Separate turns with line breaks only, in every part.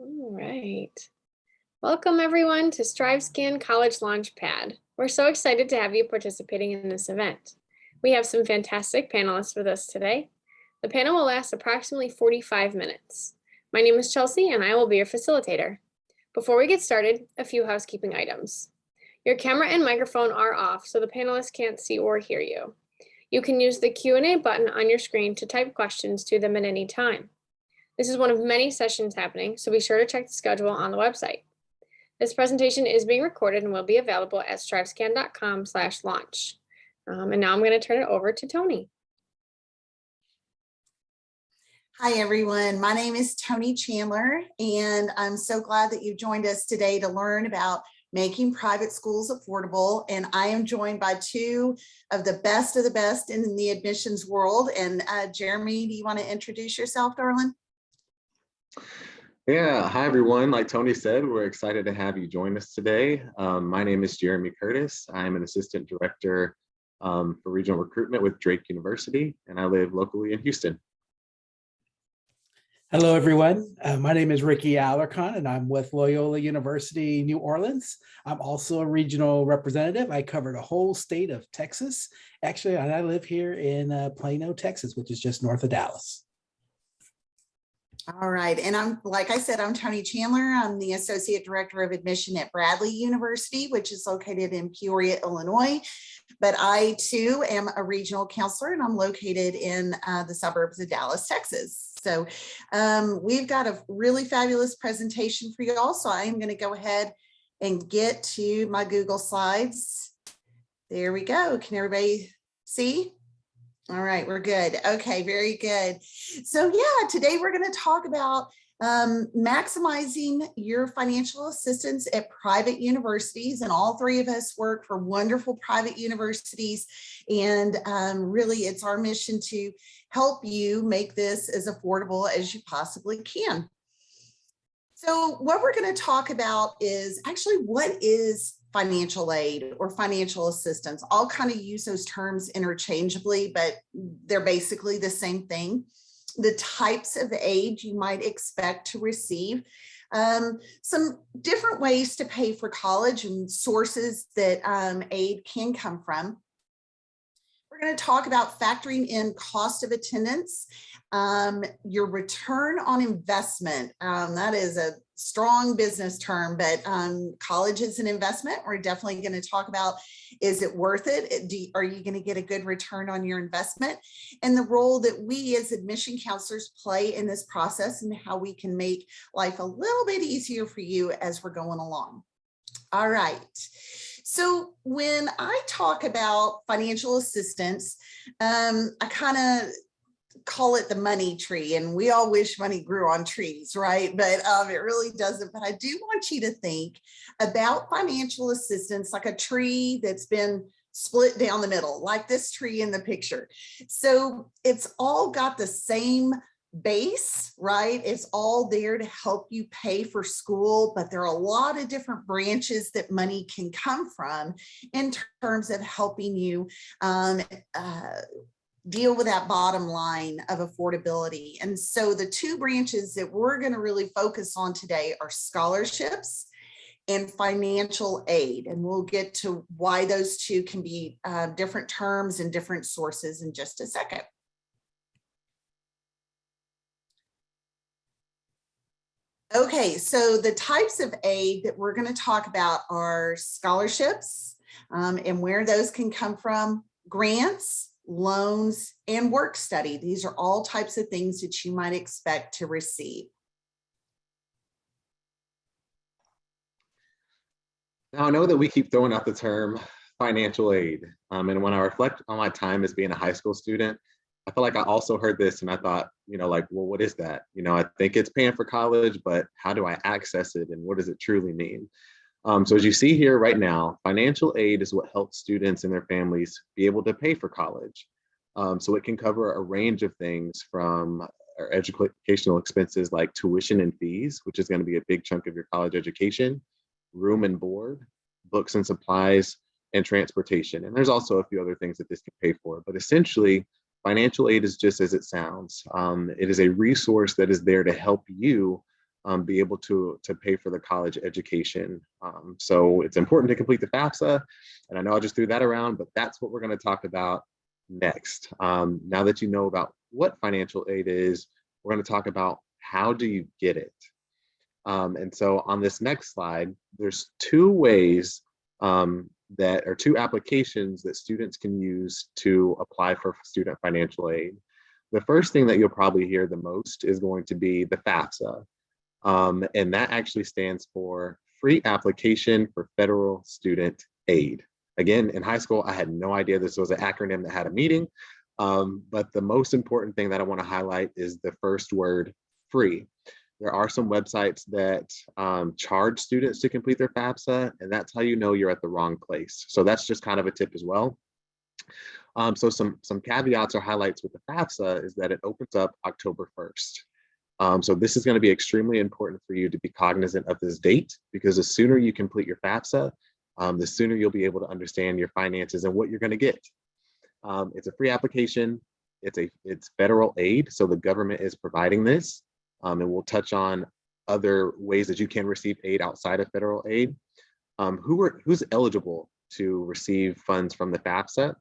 All right. Welcome everyone to StriveScan College Launchpad. We're so excited to have you participating in this event. We have some fantastic panelists with us today. The panel will last approximately 45 minutes. My name is Chelsea and I will be your facilitator. Before we get started, a few housekeeping items. Your camera and microphone are off so the panelists can't see or hear you. You can use the Q&A button on your screen to type questions to them at any time. This is one of many sessions happening, so be sure to check the schedule on the website. This presentation is being recorded and will be available at strivescan.com/launch. And now I'm going to turn it over to Tony.
Hi, everyone. My name is Tony Chandler, and I'm so glad that you joined us today to learn about making private schools affordable. And I am joined by two of the best in the admissions world. And Jeremy, do you want to introduce yourself, darling?
Yeah, hi everyone. Like Tony said, we're excited to have you join us today. My name is Jeremy Curtis. I'm an assistant director for regional recruitment with Drake University, and I live locally in Houston.
Hello, everyone. My name is Ricky Alarcon, and I'm with Loyola University, New Orleans. I'm also a regional representative. I cover the whole state of Texas. Actually, I live here in Plano, Texas, which is just north of Dallas.
All right. And like I said, I'm Tony Chandler. I'm the Associate Director of Admission at Bradley University, which is located in Peoria, Illinois. But I too am a regional counselor, and I'm located in the suburbs of Dallas, Texas. So we've got a really fabulous presentation for you all. So I am going to go ahead and get to my Google Slides. There we go. Can everybody see? All right, we're good. Okay, very good. So yeah, today we're going to talk about maximizing your financial assistance at private universities. And all three of us work for wonderful private universities. And really, it's our mission to help you make this as affordable as you possibly can. So what we're going to talk about is actually what is financial aid or financial assistance. I'll kind of use those terms interchangeably, but they're basically the same thing. The types of aid you might expect to receive, some different ways to pay for college and sources that aid can come from. We're going to talk about factoring in cost of attendance, your return on investment. That is a strong business term, but college is an investment. We're definitely going to talk about, is it worth it? Are you going to get a good return on your investment? And the role that we as admission counselors play in this process and how we can make life a little bit easier for you as we're going along. All right. So when I talk about financial assistance, I kind of call it the money tree, and we all wish money grew on trees, right? But it really doesn't. But I do want you to think about financial assistance like a tree that's been split down the middle, like this tree in the picture. So it's all got the same base, right? It's all there to help you pay for school, but there are a lot of different branches that money can come from in terms of helping you deal with that bottom line of affordability. And so the two branches that we're going to really focus on today are scholarships and financial aid. And we'll get to why those two can be different terms and different sources in just a second. Okay, so the types of aid that we're going to talk about are scholarships and where those can come from, grants, loans, and work study. These are all types of things that you might expect to receive.
Now, I know that we keep throwing out the term financial aid. And when I reflect on my time as being a high school student, I feel like I also heard this and I thought, like, well, what is that? I think it's paying for college, but how do I access it? And what does it truly mean? So as you see here right now, financial aid is what helps students and their families be able to pay for college. So it can cover a range of things from our educational expenses like tuition and fees, which is going to be a big chunk of your college education, room and board, books and supplies, and transportation. And there's also a few other things that this can pay for, but essentially financial aid is just as it sounds. It is a resource that is there to help you be able to pay for the college education. So it's important to complete the FAFSA. And I know I just threw that around, but that's what we're going to talk about next. Now that you know about what financial aid is, we're going to talk about how do you get it. And so on this next slide, there's two ways that are two applications that students can use to apply for student financial aid. The first thing that you'll probably hear the most is going to be the FAFSA. And that actually stands for Free Application for Federal Student Aid. Again, in high school, I had no idea this was an acronym that had a meaning. But the most important thing that I want to highlight is the first word, free. There are some websites that charge students to complete their FAFSA, and that's how you know you're at the wrong place. So that's just kind of a tip as well. So some caveats or highlights with the FAFSA is that it opens up October 1st. So this is going to be extremely important for you to be cognizant of this date, because the sooner you complete your FAFSA, the sooner you'll be able to understand your finances and what you're going to get. It's a free application. It's federal aid, so the government is providing this. And we'll touch on other ways that you can receive aid outside of federal aid. Who's eligible to receive funds from the FAFSA?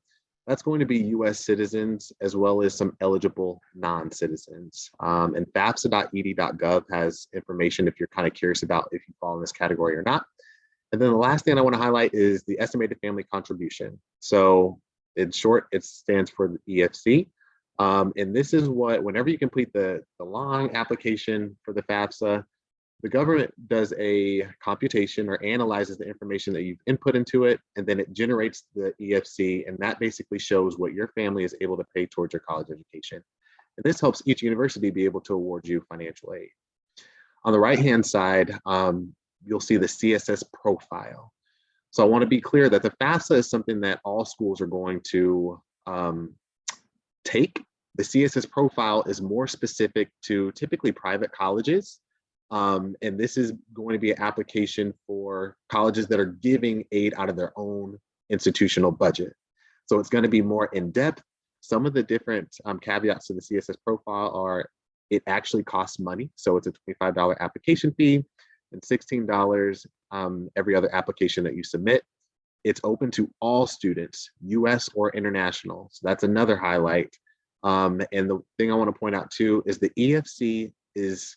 That's going to be US citizens as well as some eligible non-citizens. And FAFSA.ed.gov has information if you're kind of curious about if you fall in this category or not. And then the last thing I want to highlight is the estimated family contribution. So in short, it stands for the EFC. And this is what, whenever you complete the long application for the FAFSA, the government does a computation or analyzes the information that you've input into it, and then it generates the EFC, and that basically shows what your family is able to pay towards your college education. And this helps each university be able to award you financial aid. On the right-hand side, you'll see the CSS profile. So I want to be clear that the FAFSA is something that all schools are going to take. The CSS profile is more specific to typically private colleges. And this is going to be an application for colleges that are giving aid out of their own institutional budget. So it's going to be more in-depth. Some of the different caveats to the CSS profile are it actually costs money. So it's a $25 application fee and $16 every other application that you submit. It's open to all students, US or international. So that's another highlight. And the thing I want to point out too is the EFC is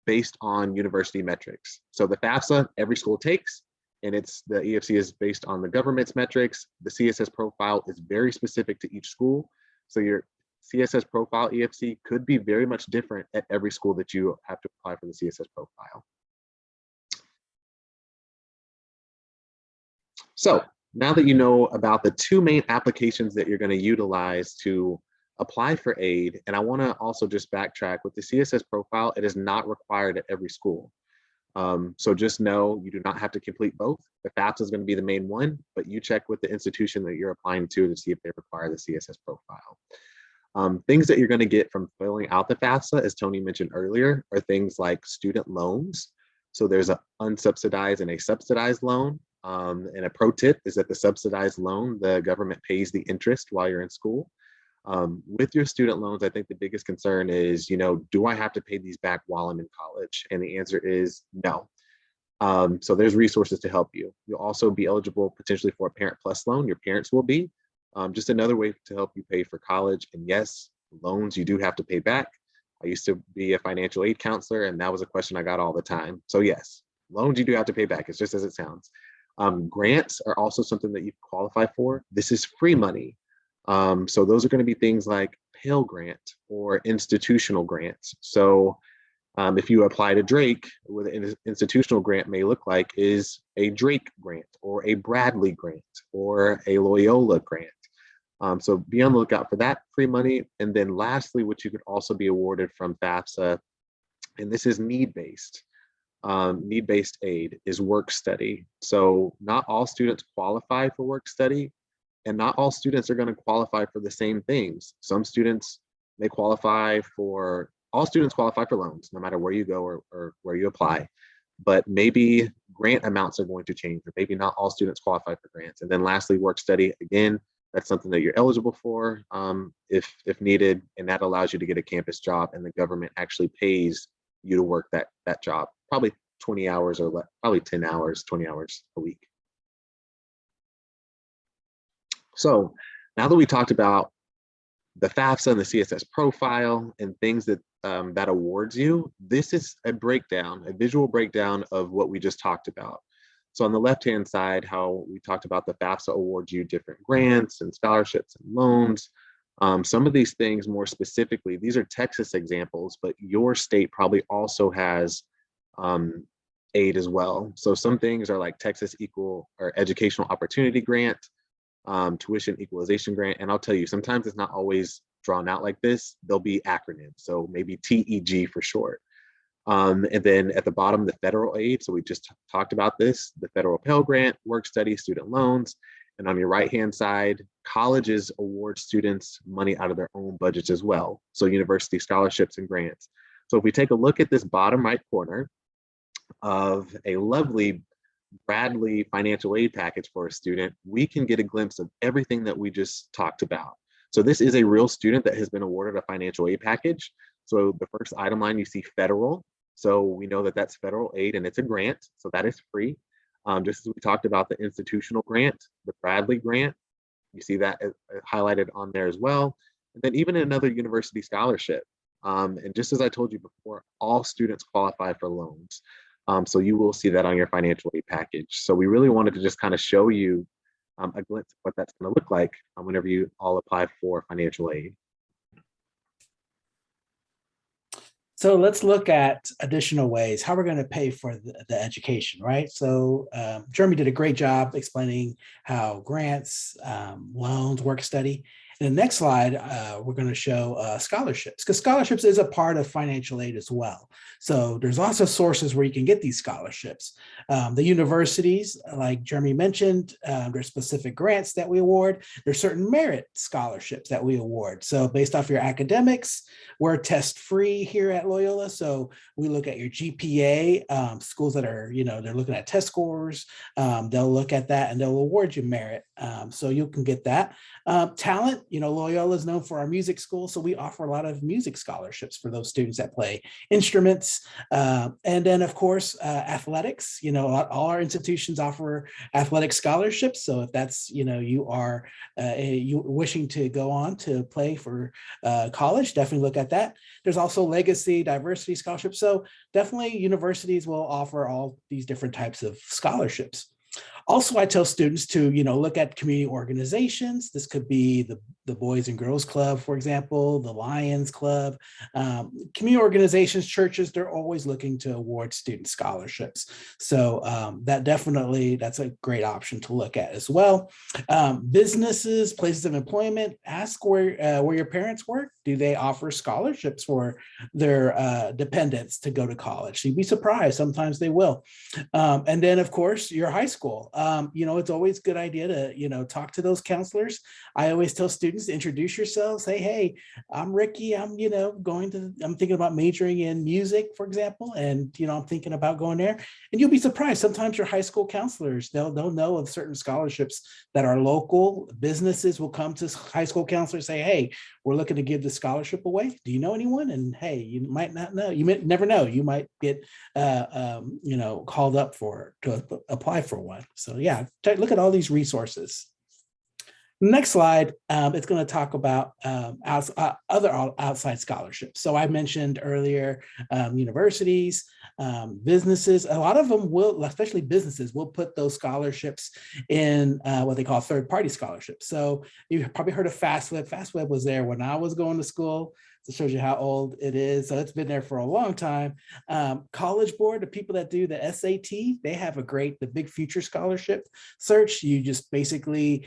based on university metrics. So the FAFSA, every school takes, and the EFC is based on the government's metrics. The CSS profile is very specific to each school. So your CSS profile EFC could be very much different at every school that you have to apply for the CSS profile. So now that you know about the two main applications that you're going to utilize to apply for aid, and I want to also just backtrack with the CSS profile, it is not required at every school. So just know you do not have to complete both. The FAFSA is going to be the main one, but you check with the institution that you're applying to see if they require the CSS profile. Things that you're going to get from filling out the FAFSA, as Tony mentioned earlier, are things like student loans. So there's an unsubsidized and a subsidized loan. And a pro tip is that the subsidized loan, the government pays the interest while you're in school. With your student loans, I think the biggest concern is, do I have to pay these back while I'm in college? And the answer is no. So there's resources to help you. You'll also be eligible potentially for a Parent Plus loan. Your parents will be. Just another way to help you pay for college. And yes, loans you do have to pay back. I used to be a financial aid counselor, and that was a question I got all the time. So yes, loans you do have to pay back. It's just as it sounds. Grants are also something that you qualify for. This is free money. So those are going to be things like Pell Grant or institutional grants. So if you apply to Drake, what an institutional grant may look like is a Drake grant or a Bradley grant or a Loyola grant. So be on the lookout for that free money. And then lastly, what you could also be awarded from FAFSA, and this is need-based. Need-based aid is work study. So not all students qualify for work study, and not all students are going to qualify for the same things. Some students may qualify for, all students qualify for loans, no matter where you go or where you apply. But maybe grant amounts are going to change, or maybe not all students qualify for grants. And then lastly, work study, again, that's something that you're eligible for if needed, and that allows you to get a campus job, and the government actually pays you to work that job, probably 20 hours or probably 10 hours, 20 hours a week. So now that we talked about the FAFSA and the CSS profile and things that that awards you, this is a breakdown, a visual breakdown of what we just talked about. So on the left-hand side, how we talked about the FAFSA awards you different grants and scholarships and loans. Some of these things more specifically, these are Texas examples, but your state probably also has aid as well. So some things are like Texas Equal or Educational Opportunity Grant, Tuition Equalization Grant. And I'll tell you, sometimes it's not always drawn out like this. There'll be acronyms. So maybe TEG for short. And then at the bottom, the federal aid. So we just talked about this, the federal Pell Grant, work study, student loans. And on your right-hand side, colleges award students money out of their own budgets as well. So university scholarships and grants. So if we take a look at this bottom right corner of a lovely Bradley financial aid package for a student, we can get a glimpse of everything that we just talked about. So this is a real student that has been awarded a financial aid package. So the first item line, you see federal. So we know that that's federal aid and it's a grant. So that is free. Just as we talked about the institutional grant, the Bradley grant, you see that highlighted on there as well. And then even another university scholarship. And just as I told you before, all students qualify for loans. So you will see that on your financial aid package. So we really wanted to just kind of show you a glimpse of what that's going to look like whenever you all apply for financial aid.
So let's look at additional ways how we're going to pay for the education, right? So Jeremy did a great job explaining how grants, loans, work study. In the next slide, we're going to show scholarships, because scholarships is a part of financial aid as well. So there's also sources where you can get these scholarships. The universities, like Jeremy mentioned, there's specific grants that we award. There's certain merit scholarships that we award. So based off your academics, we're test-free here at Loyola. So we look at your GPA, schools that are, they're looking at test scores. They'll look at that and they'll award you merit. So you can get that. Talent, Loyola is known for our music school. So we offer a lot of music scholarships for those students that play instruments. And then of course, athletics, all our institutions offer athletic scholarships. So if that's, you are you wishing to go on to play for college, definitely look at that. There's also legacy, diversity scholarships. So definitely universities will offer all these different types of scholarships. Also, I tell students to, look at community organizations. This could be the Boys and Girls Club, for example, the Lions Club. Community organizations, churches, they're always looking to award student scholarships. So that's a great option to look at as well. Businesses, places of employment, ask where your parents work. Do they offer scholarships for their dependents to go to college? So you'd be surprised, sometimes they will. And then of course, your high school. It's always a good idea to, talk to those counselors. I always tell students to introduce yourselves. Say, hey, I'm Ricky. I'm thinking about majoring in music, for example. And, I'm thinking about going there. And you'll be surprised. Sometimes your high school counselors, they'll know of certain scholarships that are local. Businesses will come to high school counselors, say, hey, we're looking to give the scholarship away. Do you know anyone? And hey, you might not know. You might never know. You might get, called up to apply for one. So yeah, look at all these resources. Next slide, it's going to talk about other outside scholarships. So I mentioned earlier, universities, businesses, a lot of them will, especially businesses, will put those scholarships in what they call third-party scholarships. So you've probably heard of FastWeb. FastWeb was there when I was going to school. It shows you how old it is. So it's been there for a long time. College Board, the people that do the SAT, they have the Big Future Scholarship search. You just basically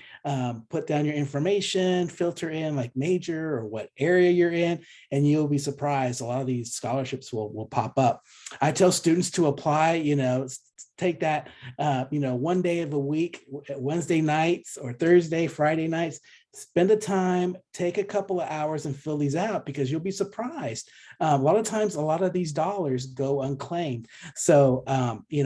put down your information, filter in like major or what area you're in, and you'll be surprised. A lot of these scholarships will pop up. I tell students to apply, take that, one day of the week, Wednesday nights or Thursday, Friday nights, spend the time, take a couple of hours and fill these out, because you'll be surprised. A lot of times, a lot of these dollars go unclaimed. So,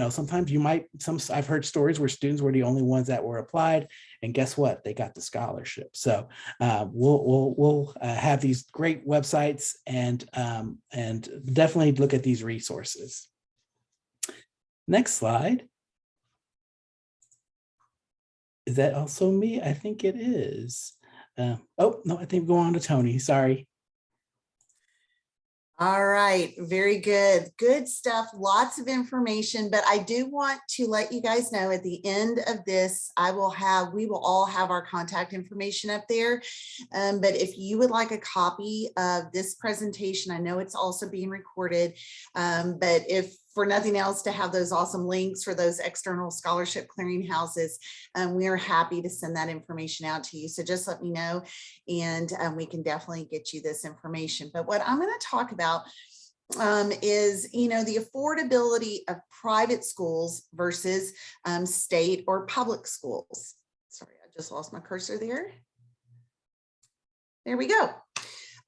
sometimes I've heard stories where students were the only ones that were applied, and guess what? They got the scholarship. So we'll have these great websites, and definitely look at these resources. Next slide. Is that also me? I think it is. Oh, no, I think we'll go on to Tony. Sorry.
All right, very good. Good stuff, lots of information, but I do want to let you guys know at the end of this, we will all have our contact information up there. But if you would like a copy of this presentation, I know it's also being recorded, but if for nothing else, to have those awesome links for those external scholarship clearinghouses, we are happy to send that information out to you. So just let me know, and we can definitely get you this information. But what I'm going to talk about is, the affordability of private schools versus state or public schools. Sorry, I just lost my cursor there. There we go.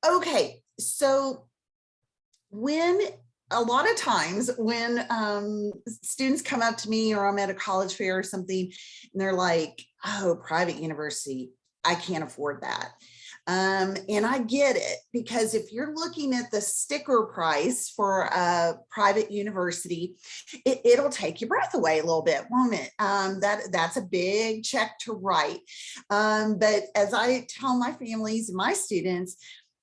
Okay, so a lot of times when students come up to me, or I'm at a college fair or something, and they're like, oh, private university, I can't afford that. And I get it, because if you're looking at the sticker price for a private university, it'll take your breath away a little bit, won't it? That's a big check to write. But as I tell my families and my students,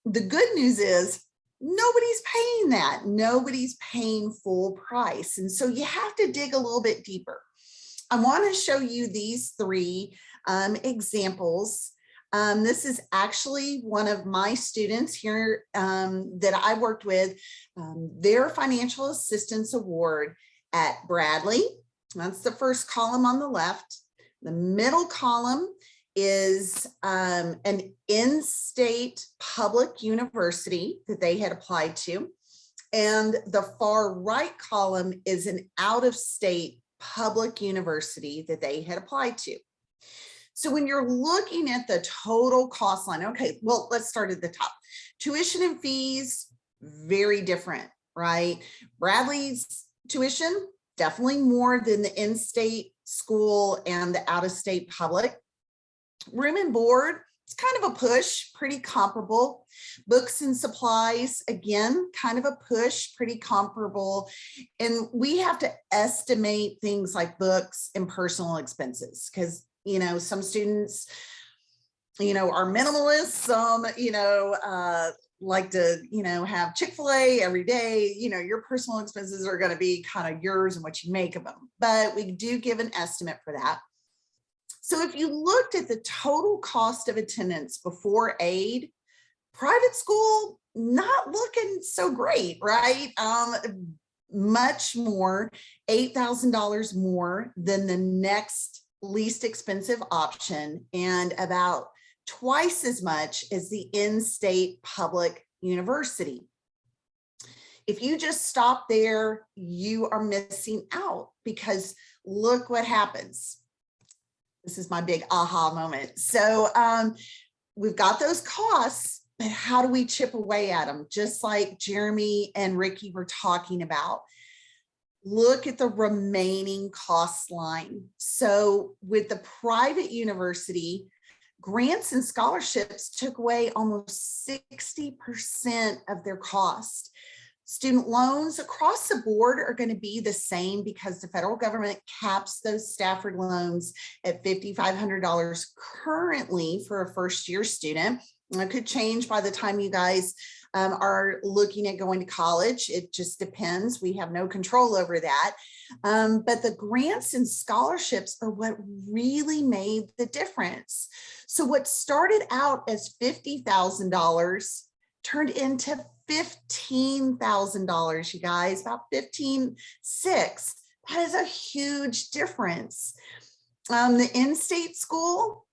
the good news is, nobody's paying that. Nobody's paying full price. And so you have to dig a little bit deeper. I want to show you these three examples. This is actually one of my students here that I worked with, their financial assistance award at Bradley. That's the first column on the left. The middle column is an in-state public university that they had applied to. And the far right column is an out-of-state public university that they had applied to. So when you're looking at the total cost line, okay, well, let's start at the top. Tuition and fees, very different, right? Bradley's tuition, definitely more than the in-state school and the out-of-state public. Room and board, it's kind of a push, pretty comparable. Books and supplies, again, kind of a push, pretty comparable. And we have to estimate things like books and personal expenses, because, some students, are minimalists, some, like to, have Chick-fil-A every day. Your personal expenses are going to be kind of yours and what you make of them. But we do give an estimate for that. So if you looked at the total cost of attendance before aid, private school, not looking so great, right? Much more, $8,000 more than the next least expensive option, and about twice as much as the in-state public university. If you just stop there, you are missing out, because look what happens. This is my big aha moment. So we've got those costs, but how do we chip away at them? Just like Jeremy and Ricky were talking about. Look at the remaining cost line. So with the private university, grants and scholarships took away almost 60% of their cost. Student loans across the board are going to be the same, because the federal government caps those Stafford loans at $5,500 currently for a first-year student. And it could change by the time you guys are looking at going to college. It just depends. We have no control over that. But the grants and scholarships are what really made the difference. So what started out as $50,000 turned into $15,000, you guys, about $15,600. That is a huge difference. The in-state school,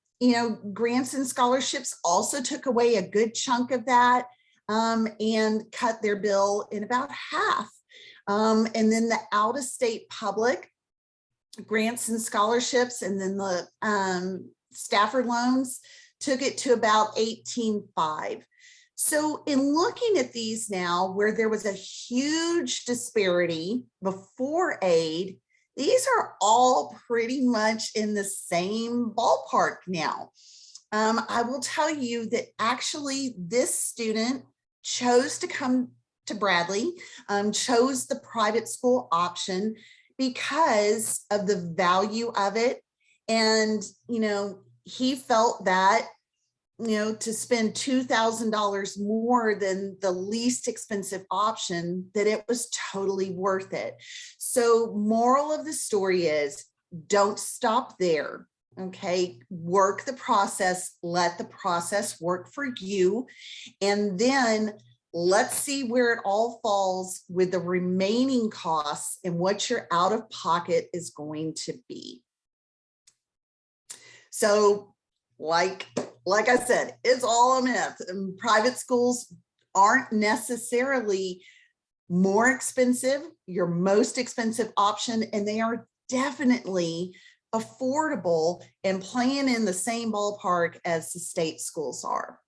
grants and scholarships also took away a good chunk of that and cut their bill in about half. And then the out-of-state public, grants and scholarships, and then the Stafford loans took it to about 18.5. So in looking at these now, where there was a huge disparity before aid, these are all pretty much in the same ballpark now. I will tell you that actually this student chose to come to Bradley, chose the private school option because of the value of it. And, you know, he felt that, you know, to spend $2,000 more than the least expensive option, that it was totally worth it. So moral of the story is, don't stop there. Okay, work the process, let the process work for you. And then let's see where it all falls with the remaining costs and what your out of pocket is going to be. So like I said, it's all a myth. And private schools aren't necessarily more expensive, your most expensive option, and they are definitely affordable and playing in the same ballpark as the state schools are.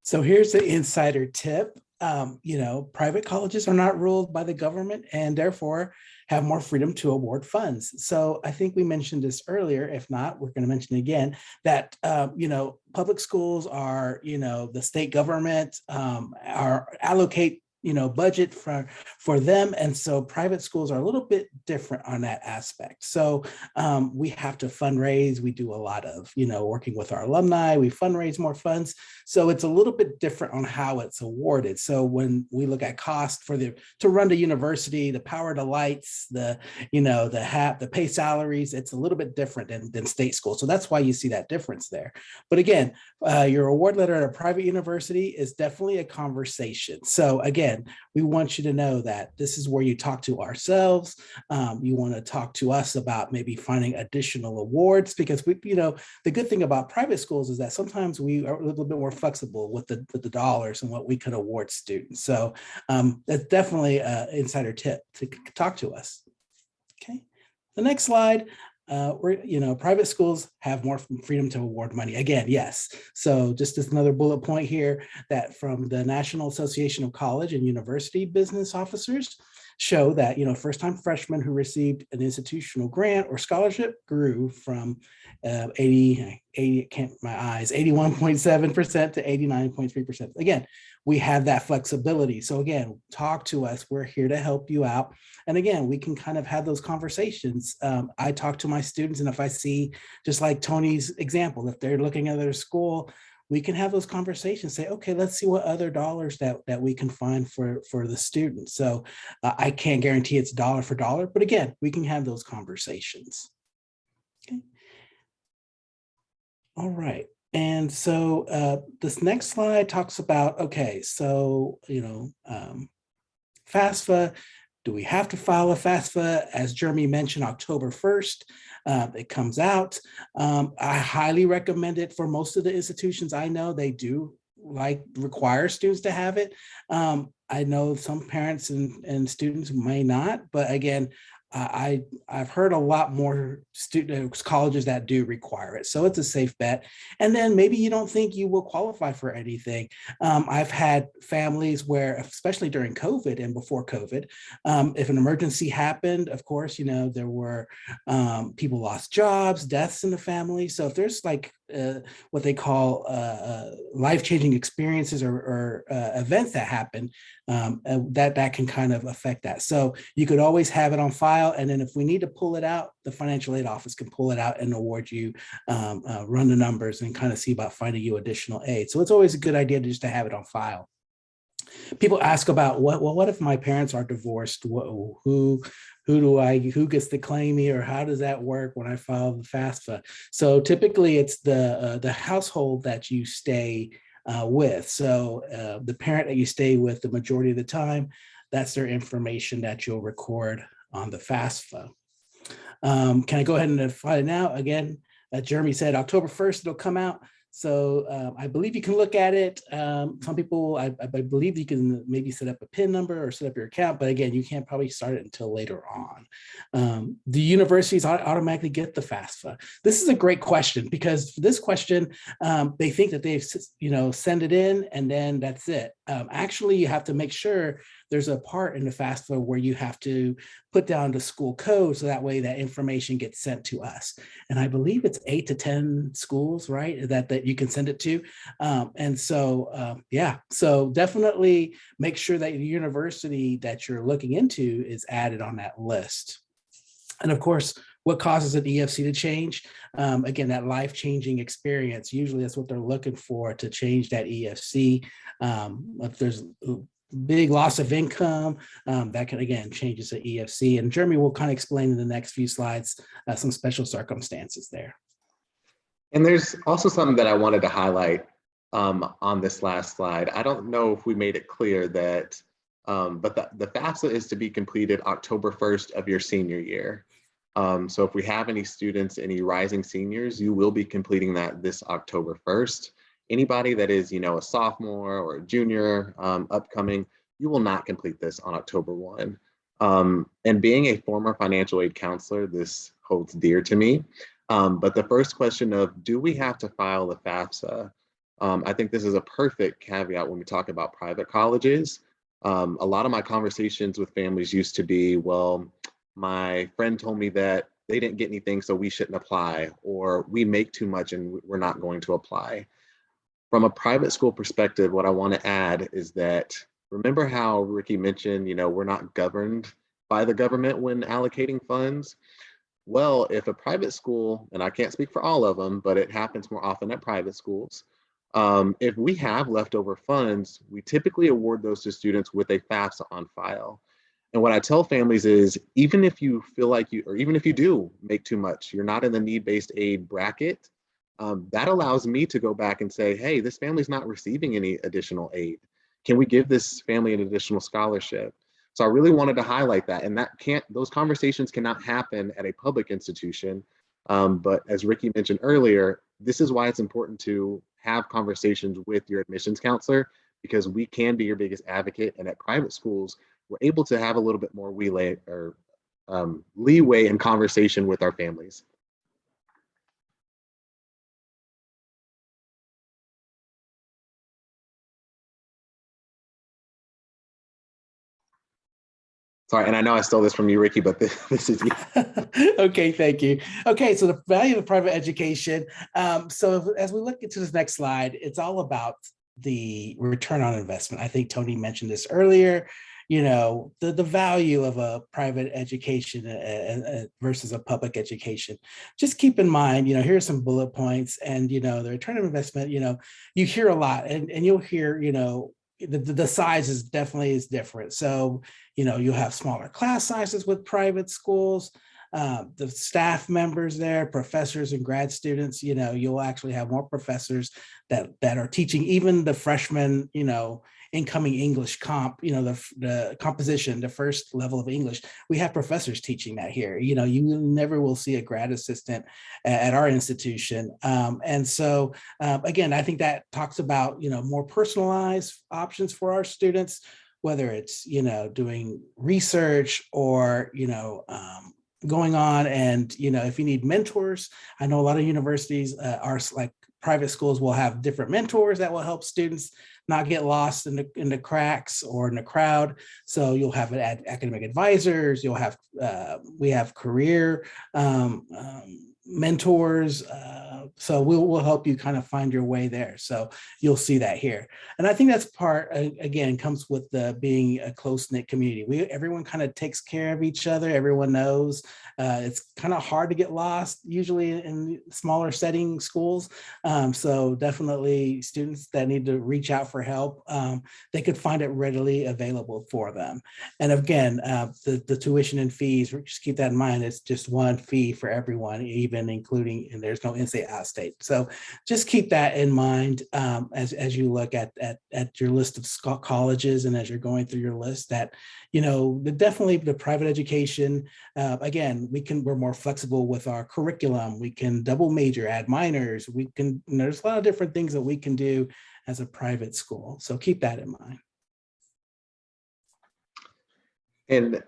So here's the insider tip. You know, private colleges are not ruled by the government and therefore have more freedom to award funds. So I think we mentioned this earlier. If not, we're going to mention it again, that, you know, public schools are, you know, the state government allocate, you know, budget for them. And so private schools are a little bit different on that aspect. So we have to fundraise. We do a lot of, you know, working with our alumni, we fundraise more funds. So it's a little bit different on how it's awarded. So when we look at cost for to run the university, the power to lights, the, you know, the pay salaries, it's a little bit different than state school. So that's why you see that difference there. But again, your award letter at a private university is definitely a conversation. So again, we want you to know that this is where you talk to ourselves. You want to talk to us about maybe finding additional awards, because we, you know, the good thing about private schools is that sometimes we are a little bit more flexible with the dollars and what we can award students. So that's definitely an insider tip to talk to us. Okay, the next slide. You know, private schools have more freedom to award money. Again, yes. So just as another bullet point here, that from the National Association of College and University Business Officers show that, you know, first-time freshmen who received an institutional grant or scholarship grew from 81.7% to 89.3%. Again, we have that flexibility. So again, talk to us. We're here to help you out. And again, we can kind of have those conversations. I talk to my students, and if I see, just like Tony's example, if they're looking at their school, we can have those conversations, say, okay, let's see what other dollars that we can find for the students. So I can't guarantee it's dollar for dollar, but again, we can have those conversations. Okay. All right. And so this next slide talks about, okay, so, you know, FAFSA, do we have to file a FAFSA? As Jeremy mentioned, October 1st, it comes out. I highly recommend it for most of the institutions I know. They do require students to have it. I know some parents and students may not, but again, I've heard a lot more colleges that do require it. So it's a safe bet. And then maybe you don't think you will qualify for anything. I've had families where, especially during COVID and before COVID, if an emergency happened, of course, you know, there were people lost jobs, deaths in the family. So if there's like what they call life-changing experiences or events that happen, that can kind of affect that. So you could always have it on file. And then if we need to pull it out, the financial aid office can pull it out and award you, run the numbers and kind of see about finding you additional aid. So it's always a good idea to have it on file. People ask about what if my parents are divorced? Who gets to claim me, or how does that work when I file the FAFSA? So typically it's the household that you stay with. So the parent that you stay with the majority of the time, that's their information that you'll record on the FAFSA. Can I go ahead and file it now? Again, Jeremy said October 1st, it'll come out. So I believe you can look at it. Some people, I believe you can maybe set up a PIN number or set up your account, but again, you can't probably start it until later on. The universities automatically get the FAFSA. This is a great question because for this question, they think that they've, send it in and then that's it. Actually, you have to make sure there's a part in the FAFSA where you have to put down the school code so that way that information gets sent to us. And I believe it's 8 to 10 schools, right, that you can send it to. So definitely make sure that the university that you're looking into is added on that list. And of course, what causes an EFC to change? Again, that life-changing experience. Usually that's what they're looking for to change that EFC. If there's big loss of income, that can, again, changes the EFC. And Jeremy will kind of explain in the next few slides some special circumstances there.
And there's also something that I wanted to highlight on this last slide. I don't know if we made it clear that, but the FAFSA is to be completed October 1st of your senior year. So if we have any students, any rising seniors, you will be completing that this October 1st. Anybody that is, a sophomore or a junior upcoming, you will not complete this on October 1. And being a former financial aid counselor, this holds dear to me. But the first question of, do we have to file the FAFSA? I think this is a perfect caveat when we talk about private colleges. A lot of my conversations with families used to be, well, my friend told me that they didn't get anything, so we shouldn't apply, or we make too much and we're not going to apply. From a private school perspective, what I want to add is that, remember how Ricky mentioned, we're not governed by the government when allocating funds? Well, if a private school, and I can't speak for all of them, but it happens more often at private schools, if we have leftover funds, we typically award those to students with a FAFSA on file. And what I tell families is, even if you feel like even if you do make too much, you're not in the need-based aid bracket, that allows me to go back and say, hey, this family's not receiving any additional aid. Can we give this family an additional scholarship? So I really wanted to highlight that. And those conversations cannot happen at a public institution. But as Ricky mentioned earlier, this is why it's important to have conversations with your admissions counselor, because we can be your biggest advocate. And at private schools, we're able to have a little bit more leeway in conversation with our families. Sorry, and I know I stole this from you, Ricky, but this is you.
Okay, thank you. Okay, so the value of private education. So as we look into this next slide, it's all about the return on investment. I think Tony mentioned this earlier. The value of a private education versus a public education. Just keep in mind, here are some bullet points, and the return on investment. You hear a lot, and you'll hear, the size is definitely different. So, you'll have smaller class sizes with private schools. The staff members there, professors and grad students, you'll actually have more professors that are teaching even the freshmen, incoming English comp, the composition, the first level of English. We have professors teaching that here. You never will see a grad assistant at our institution. And so, again, I think that talks about, more personalized options for our students, whether it's, doing research or, going on. And, if you need mentors, I know a lot of universities are like private schools will have different mentors that will help students not get lost in the cracks or in the crowd. So you'll have academic advisors, you'll have, we have career mentors. So we'll help you kind of find your way there. So you'll see that here. And I think that's part, again, comes with being a close-knit community. Everyone kind of takes care of each other. Everyone knows. It's kind of hard to get lost usually in smaller setting schools. So definitely students that need to reach out for help, they could find it readily available for them. And again, the tuition and fees, just keep that in mind, it's just one fee for everyone, even even including, and there's no in-state, out-state. So just keep that in mind as you look at your list of colleges, and as you're going through your list, that, definitely the private education, again, we're more flexible with our curriculum. We can double major, add minors. There's a lot of different things that we can do as a private school. So keep that in mind.
And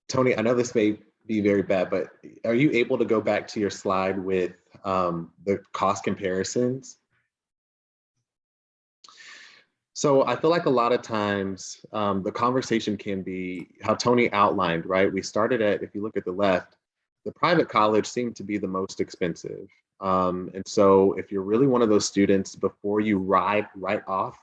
Tony, I know this may be very bad, but are you able to go back to your slide with the cost comparisons? So I feel like a lot of times the conversation can be how Tony outlined, right? We started at, if you look at the left, the private college seemed to be the most expensive. And so if you're really one of those students, before you right off,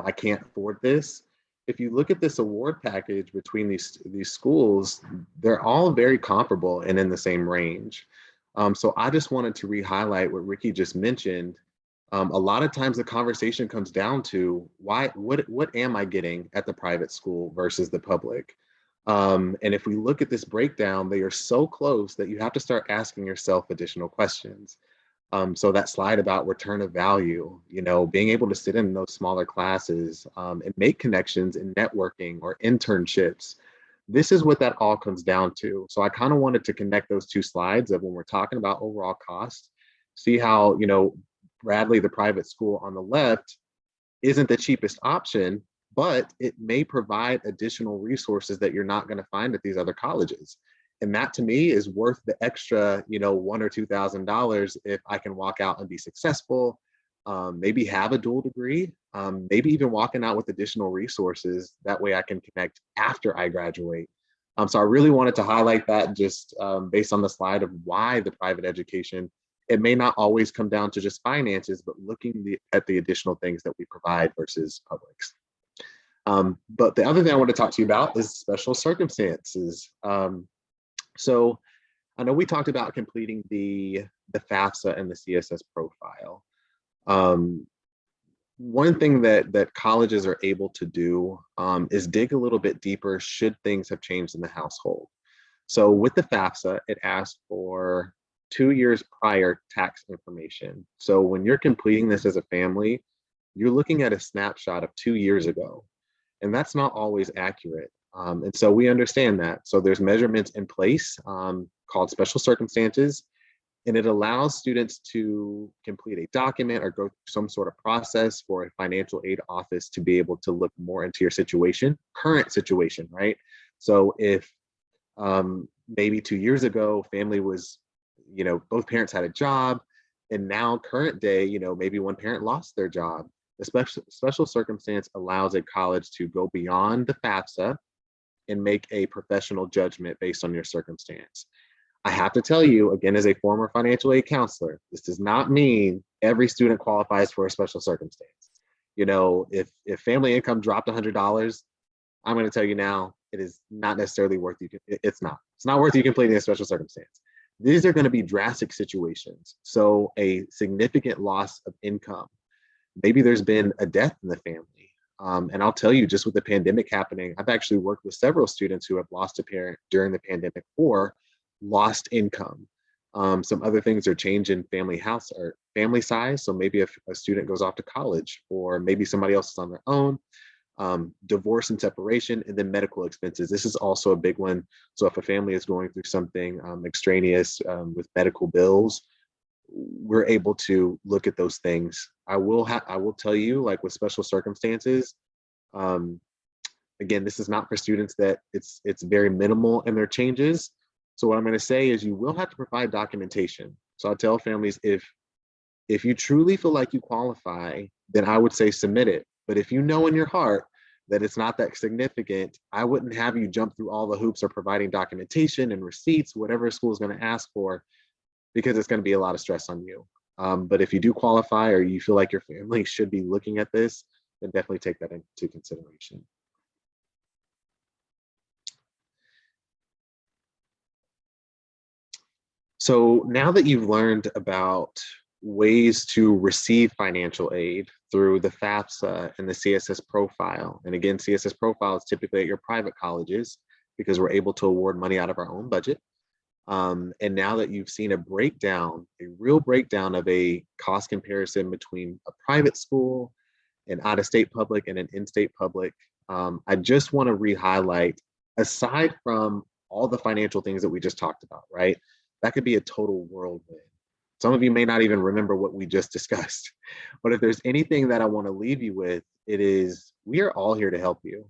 I can't afford this. If you look at this award package between these schools, they're all very comparable and in the same range. So I just wanted to re-highlight what Ricky just mentioned. A lot of times the conversation comes down to what am I getting at the private school versus the public? And if we look at this breakdown, they are so close that you have to start asking yourself additional questions. So that slide about return of value, being able to sit in those smaller classes and make connections in networking or internships, this is what that all comes down to. So I kind of wanted to connect those two slides of when we're talking about overall cost, see how, Bradley, the private school on the left, isn't the cheapest option, but it may provide additional resources that you're not going to find at these other colleges. And that to me is worth the extra, $1,000 or $2,000 if I can walk out and be successful, maybe have a dual degree, maybe even walking out with additional resources. That way I can connect after I graduate. So I really wanted to highlight that just based on the slide of why the private education, it may not always come down to just finances, but looking at the additional things that we provide versus publics. But the other thing I want to talk to you about is special circumstances. So I know we talked about completing the Fafsa and the CSS profile. One thing that colleges are able to do is dig a little bit deeper should things have changed in the household. So with the Fafsa, it asks for 2 years prior tax information. So when you're completing this as a family, you're looking at a snapshot of 2 years ago, and that's not always accurate. And so we understand that. So there's measurements in place called special circumstances, and it allows students to complete a document or go through some sort of process for a financial aid office to be able to look more into your situation, current situation, right? So if maybe 2 years ago, family was, both parents had a job, and now current day, maybe one parent lost their job. The special circumstance allows a college to go beyond the FAFSA and make a professional judgment based on your circumstance. I have to tell you, again, as a former financial aid counselor, this does not mean every student qualifies for a special circumstance. If family income dropped $100, I'm going to tell you now, it is not necessarily worth you. It's not worth you completing a special circumstance. These are going to be drastic situations. So a significant loss of income. Maybe there's been a death in the family. And I'll tell you, just with the pandemic happening, I've actually worked with several students who have lost a parent during the pandemic or lost income. Some other things are changing family size. So maybe if a student goes off to college, or maybe somebody else is on their own, divorce and separation, and then medical expenses. This is also a big one. So if a family is going through something extraneous with medical bills, we're able to look at those things. I will tell you, like with special circumstances, again, this is not for students that it's very minimal in their changes. So what I'm going to say is you will have to provide documentation. So I tell families, if you truly feel like you qualify, then I would say submit it. But if you know in your heart that it's not that significant, I wouldn't have you jump through all the hoops of providing documentation and receipts, whatever a school is going to ask for, because it's going to be a lot of stress on you. But if you do qualify, or you feel like your family should be looking at this, then definitely take that into consideration. So now that you've learned about ways to receive financial aid through the FAFSA and the CSS profile, and again, CSS profile is typically at your private colleges because we're able to award money out of our own budget. And now that you've seen a breakdown, a real breakdown of a cost comparison between a private school, an out-of-state public, and an in-state public, I just want to re-highlight, aside from all the financial things that we just talked about, right? That could be a total whirlwind. Some of you may not even remember what we just discussed, but if there's anything that I want to leave you with, it is we are all here to help you.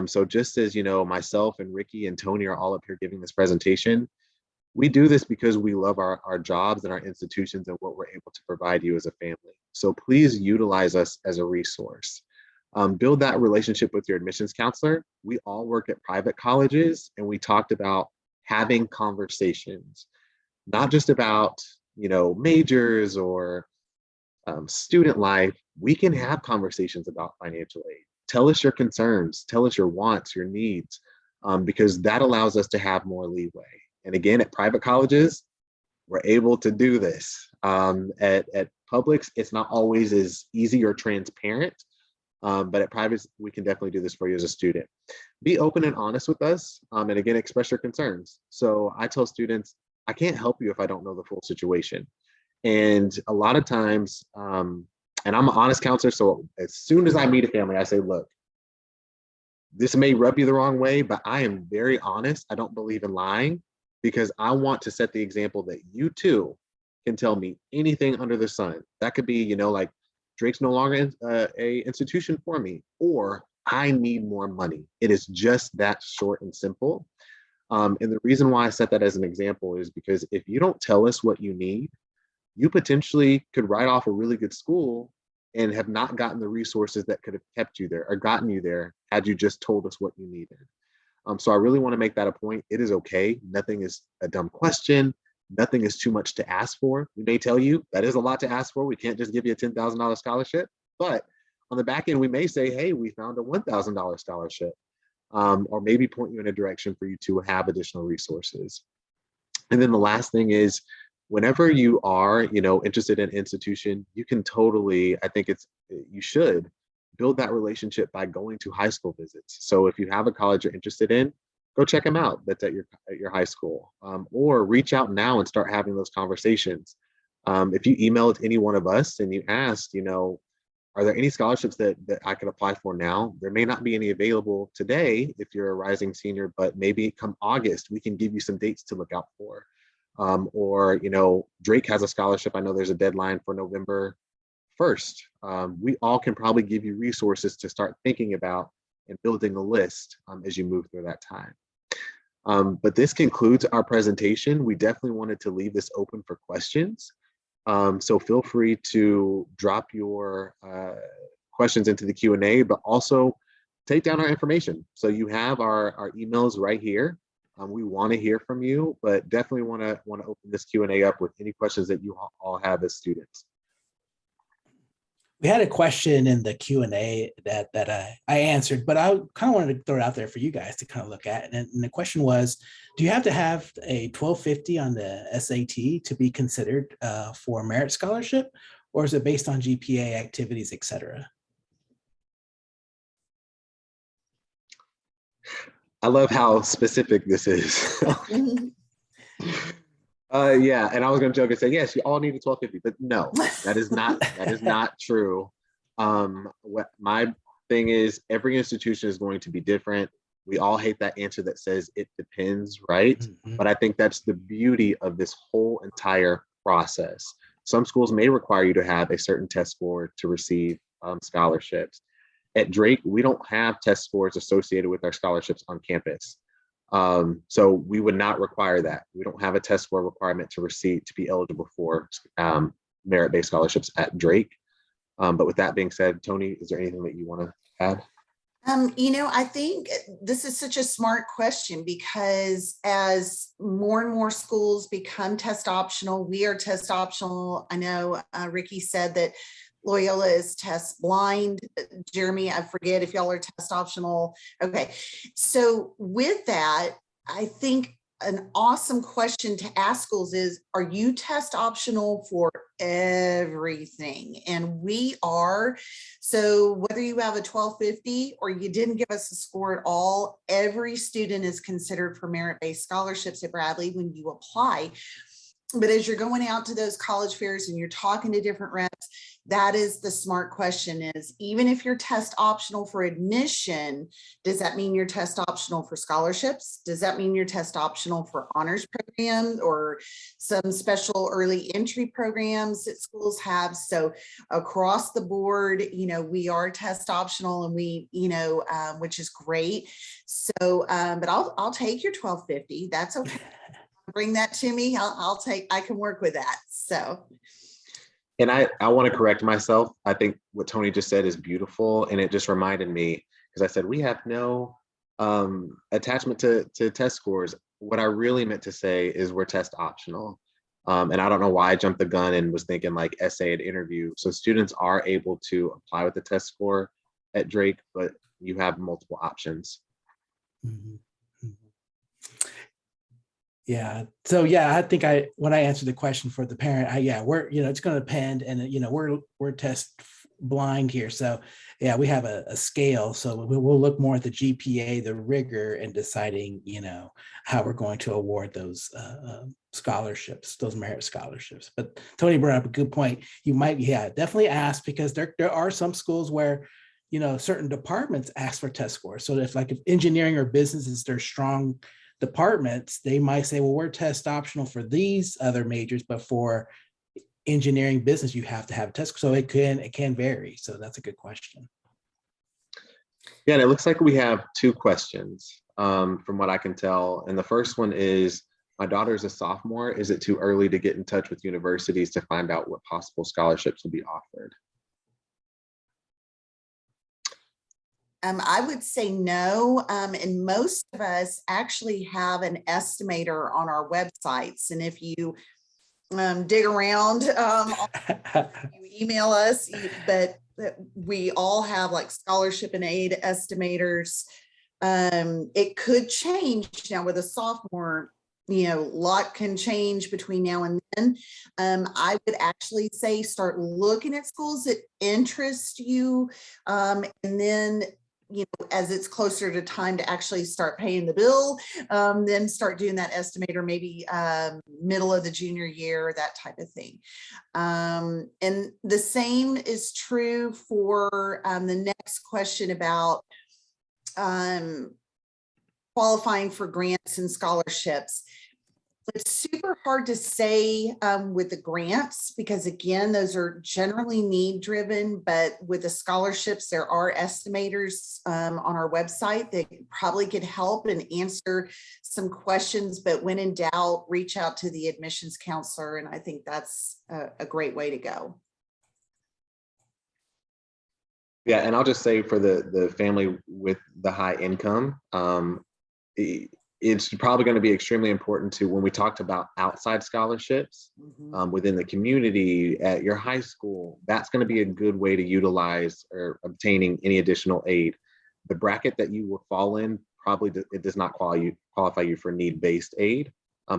So just as, myself and Ricky and Tony are all up here giving this presentation, we do this because we love our jobs and our institutions and what we're able to provide you as a family. So please utilize us as a resource. Build that relationship with your admissions counselor. We all work at private colleges, and we talked about having conversations, not just about, majors or student life. We can have conversations about financial aid. Tell us your concerns, tell us your wants, your needs, because that allows us to have more leeway. And again, at private colleges, we're able to do this. At publics, it's not always as easy or transparent, but at privates, we can definitely do this for you as a student. Be open and honest with us, and again, express your concerns. So I tell students, I can't help you if I don't know the full situation. And a lot of times, and I'm an honest counselor, so as soon as I meet a family, I say, look, this may rub you the wrong way, but I am very honest. I don't believe in lying, because I want to set the example that you too can tell me anything under the sun. That could be, like Drake's no longer a institution for me, or I need more money. It is just that short and simple. And the reason why I set that as an example is because if you don't tell us what you need, you potentially could write off a really good school and have not gotten the resources that could have kept you there or gotten you there had you just told us what you needed. So I really want to make that a point. It is okay. Nothing is a dumb question. Nothing is too much to ask for. We may tell you that is a lot to ask for. We can't just give you a $10,000 scholarship, but on the back end, we may say, hey, we found a $1,000 scholarship, or maybe point you in a direction for you to have additional resources. And then the last thing is, whenever you are, interested in an institution, you can totally, I think you should build that relationship by going to high school visits. So if you have a college you're interested in, go check them out. That's at your high school, or reach out now and start having those conversations. If you emailed any one of us and you asked, are there any scholarships that I could apply for now? There may not be any available today if you're a rising senior, but maybe come August, we can give you some dates to look out for. Or, Drake has a scholarship. I know there's a deadline for November 1st. We all can probably give you resources to start thinking about and building a list as you move through that time. But this concludes our presentation. We definitely wanted to leave this open for questions. So feel free to drop your questions into the Q&A, but also take down our information. So you have our emails right here. We want to hear from you, but definitely want to open this Q&A up with any questions that you all have as students.
We had a question in the Q&A that I answered, but I kind of wanted to throw it out there for you guys to kind of look at. And the question was, do you have to have a 1250 on the SAT to be considered for a merit scholarship, or is it based on GPA, activities, etc.?
I love how specific this is. Yeah, and I was going to joke and say, yes, you all need a 1250, but no, that is not true. What my thing is, every institution is going to be different. We all hate that answer that says it depends, right? Mm-hmm. But I think that's the beauty of this whole entire process. Some schools may require you to have a certain test score to receive scholarships. At Drake, we don't have test scores associated with our scholarships on campus. So we would not require that. We don't have a test score requirement to be eligible for merit-based scholarships at Drake. But with that being said, Tony, is there anything that you want to add?
I think this is such a smart question, because as more and more schools become test optional, we are test optional. I know Ricky said that Loyola is test blind. Jeremy, I forget if y'all are test optional. Okay. So with that, I think an awesome question to ask schools is, are you test optional for everything? And we are. So whether you have a 1250 or you didn't give us a score at all, every student is considered for merit-based scholarships at Bradley when you apply. But as you're going out to those college fairs and you're talking to different reps, that is the smart question is, even if you're test optional for admission, does that mean you're test optional for scholarships? Does that mean you're test optional for honors programs or some special early entry programs that schools have? So across the board, we are test optional, and we, which is great. So, but I'll take your 1250. That's okay. Bring that to me. I can work with that. So.
And I want to correct myself. I think what Tony just said is beautiful. And it just reminded me, because I said, we have no attachment to test scores. What I really meant to say is we're test optional. And I don't know why I jumped the gun and was thinking like essay and interview. So students are able to apply with the test score at Drake, but you have multiple options.
Mm-hmm. Yeah. So I think when I answered the question for the parent, we're, it's going to depend, and we're test blind here. So we have a scale. So we'll look more at the GPA, the rigor, and deciding, how we're going to award those scholarships, those merit scholarships. But Tony brought up a good point. You might, definitely ask, because there are some schools where, certain departments ask for test scores. So if engineering or business is their strong departments, they might say, well, we're test optional for these other majors, but for engineering business, you have to have a test. So it can vary. So that's a good question.
Yeah, and it looks like we have two questions from what I can tell. And the first one is, my daughter's a sophomore. Is it too early to get in touch with universities to find out what possible scholarships will be offered?
I would say no. And most of us actually have an estimator on our websites. And if you dig around, you email us, but we all have like scholarship and aid estimators. It could change now with a sophomore. Lot can change between now and then. I would actually say start looking at schools that interest you, and then as it's closer to time to actually start paying the bill, then start doing that estimator, maybe middle of the junior year, that type of thing. And the same is true for the next question about qualifying for grants and scholarships. It's super hard to say with the grants, because again, those are generally need driven, but with the scholarships, there are estimators on our website that probably could help and answer some questions, but when in doubt, reach out to the admissions counselor. And I think that's a great way to go.
Yeah, and I'll just say for the family with the high income, it's probably going to be extremely important to, when we talked about outside scholarships within the community at your high school, that's going to be a good way to utilize or obtaining any additional aid. The bracket that you will fall in, probably it does not qualify you for need-based aid.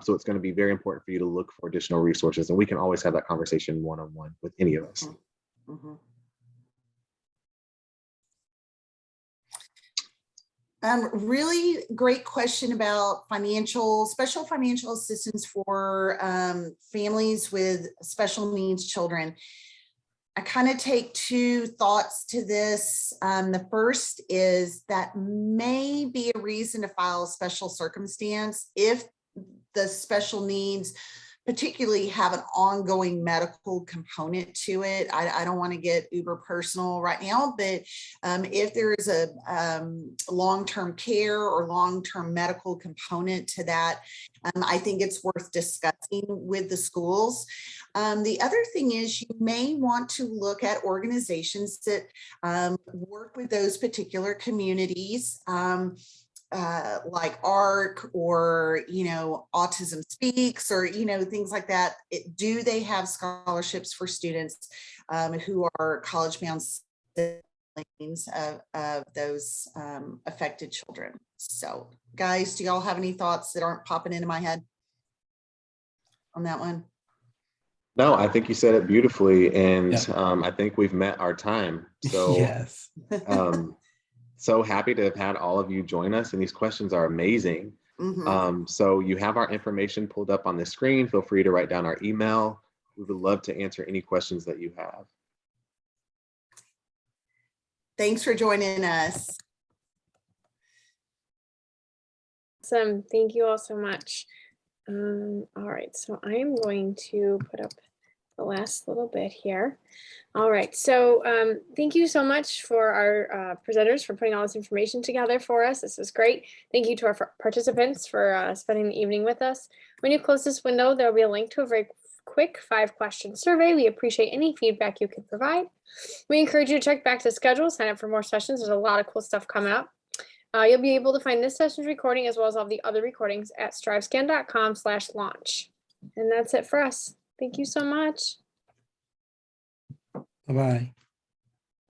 So it's going to be very important for you to look for additional resources, and we can always have that conversation one-on-one with any of us.
Mm-hmm. Really great question about special financial assistance for families with special needs children. I kind of take two thoughts to this. The first is that may be a reason to file a special circumstance if the special needs particularly have an ongoing medical component to it. I don't want to get uber personal right now, but if there is a long-term care or long-term medical component to that, I think it's worth discussing with the schools. The other thing is, you may want to look at organizations that work with those particular communities. Like ARC or, Autism Speaks or, things like that. Do they have scholarships for students who are college bound feelings of those affected children. So guys, do y'all have any thoughts that aren't popping into my head on that one?
No, I think you said it beautifully, and
Yep.
I think we've met our time. So
Yes.
so happy to have had all of you join us, and these questions are amazing.
Mhm.
So you have our information pulled up on the screen. Feel free to write down our email. We would love to answer any questions that you have.
Thanks for joining us.
Awesome. Thank you all so much. All right, so I am going to put up the last little bit here. All right, so thank you so much for our presenters for putting all this information together for us. This was great. Thank you to our participants for spending the evening with us. When you close this window, there will be a link to a very quick 5-question survey. We appreciate any feedback you can provide. We encourage you to check back to the schedule, sign up for more sessions. There's a lot of cool stuff coming up. You'll be able to find this session's recording as well as all the other recordings at strivescan.com/launch. And that's it for us. Thank you so much.
Bye-bye.